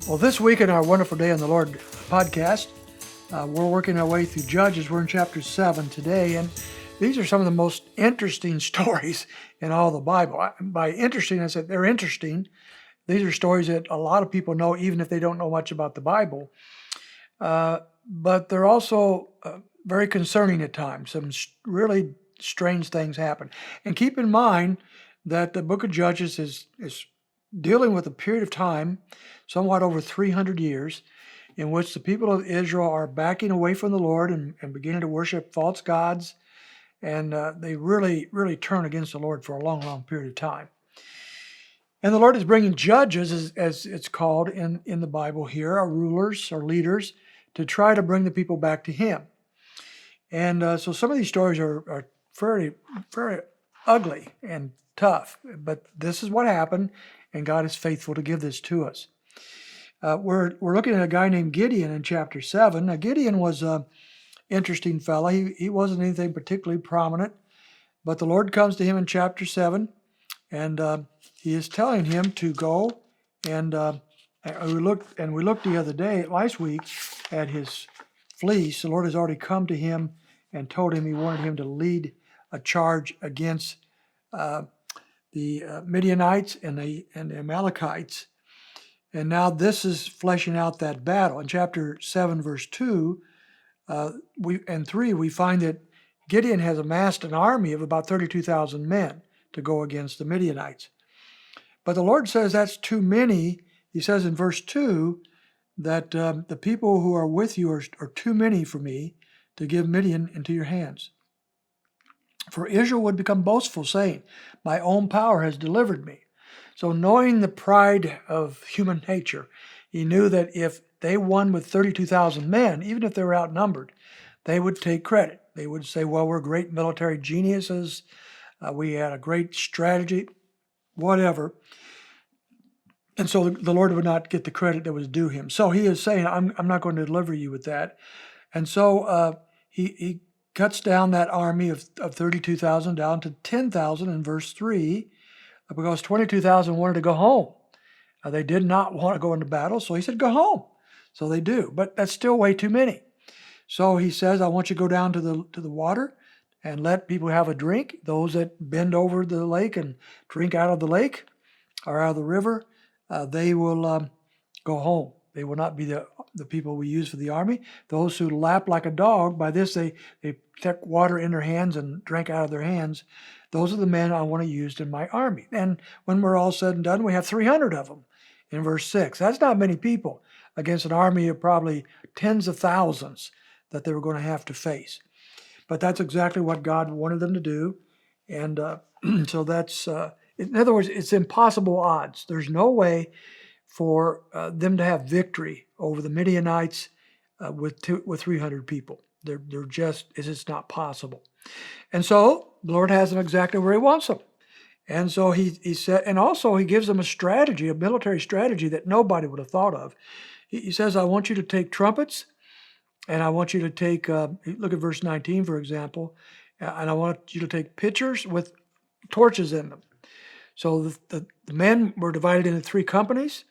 Well, this week in our Wonderful Day in the Lord podcast, we're working our way through Judges. We're in chapter 7 today, and these are some of the most interesting stories in all the Bible. By interesting, I said they're interesting. These are stories that a lot of people know, even if they don't know much about the Bible. But they're also very concerning at times. Some really strange things happen. And keep in mind that the book of Judges is dealing with a period of time, somewhat over 300 years, in which the people of Israel are backing away from the Lord and beginning to worship false gods. And they really turn against the Lord for a long, long period of time. And the Lord is bringing judges, as it's called in the Bible here, our rulers or leaders, to try to bring the people back to Him. And so some of these stories are very, very ugly and tough, but this is what happened, and God is faithful to give this to us. We're looking at a guy named Gideon in chapter 7. Now, Gideon was an interesting fellow. He wasn't anything particularly prominent, but the Lord comes to him in chapter 7, and He is telling him to go and we looked the other day, last week, at his fleece. The Lord has already come to him and told him He wanted him to lead a charge against the Midianites and the Amalekites. And now this is fleshing out that battle. In chapter 7, verse 2 and 3, we find that Gideon has amassed an army of about 32,000 men to go against the Midianites. But the Lord says that's too many. He says in verse 2 that the people who are with you are too many for me to give Midian into your hands. For Israel would become boastful, saying, my own power has delivered me. So knowing the pride of human nature, he knew that if they won with 32,000 men, even if they were outnumbered, they would take credit. They would say, well, we're great military geniuses. We had a great strategy, whatever. And so the Lord would not get the credit that was due Him. So He is saying, I'm not going to deliver you with that. And so he cuts down that army of 32,000 down to 10,000 in verse 3, because 22,000 wanted to go home. They did not want to go into battle, so He said, go home. So they do, but that's still way too many. So He says, I want you to go down to the water and let people have a drink. Those that bend over the lake and drink out of the lake or out of the river, they will go home. They will not be the people we use for the army. Those who lap like a dog, by this they took water in their hands and drank out of their hands. Those are the men I want to use in my army. And when we're all said and done, we have 300 of them in verse 6. That's not many people against an army of probably tens of thousands that they were going to have to face. But that's exactly what God wanted them to do. And so that's, in other words, it's impossible odds. There's no way for them to have victory over the Midianites with 300 people. It's not possible. And so the Lord has them exactly where He wants them. And so he said, and also He gives them a strategy, a military strategy that nobody would have thought of. He says, I want you to take trumpets, and I want you to take, look at verse 19, for example, and I want you to take pitchers with torches in them. So the men were divided into 3 companies,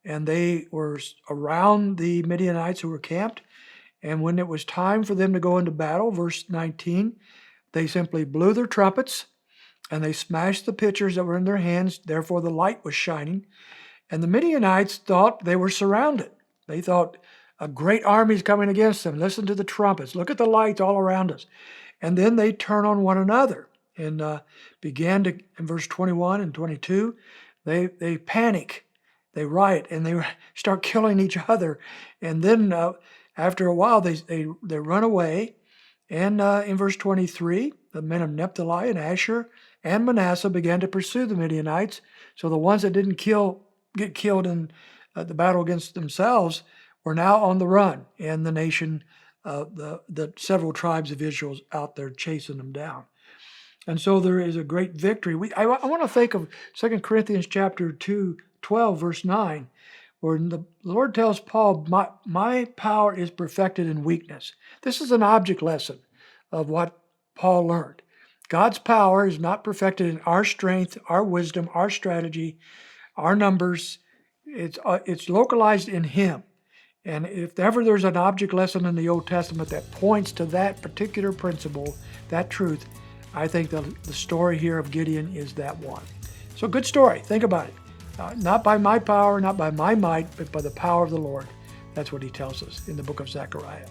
and they were around the Midianites who were camped. And when it was time for them to go into battle, verse 19, they simply blew their trumpets, and they smashed the pitchers that were in their hands. Therefore, the light was shining. And the Midianites thought they were surrounded. They thought, a great army is coming against them. Listen to the trumpets. Look at the lights all around us. And then they turn on one another and began to, in verse 21 and 22, they panic. They riot, and they start killing each other. And then after a while, they run away. And in verse 23, the men of Naphtali and Asher and Manasseh began to pursue the Midianites. So the ones that didn't get killed in the battle against themselves were now on the run. And the nation, the several tribes of Israel out there chasing them down. And so there is a great victory. I want to think of 2 Corinthians chapter 2, 12, verse 9, where the Lord tells Paul, my power is perfected in weakness. This is an object lesson of what Paul learned. God's power is not perfected in our strength, our wisdom, our strategy, our numbers. it's localized in him. And if ever there's an object lesson in the Old Testament that points to that particular principle, that truth, I think the story here of Gideon is that one. So good story. Think about it. Not by my power, not by my might, but by the power of the Lord. That's what he tells us in the book of Zechariah.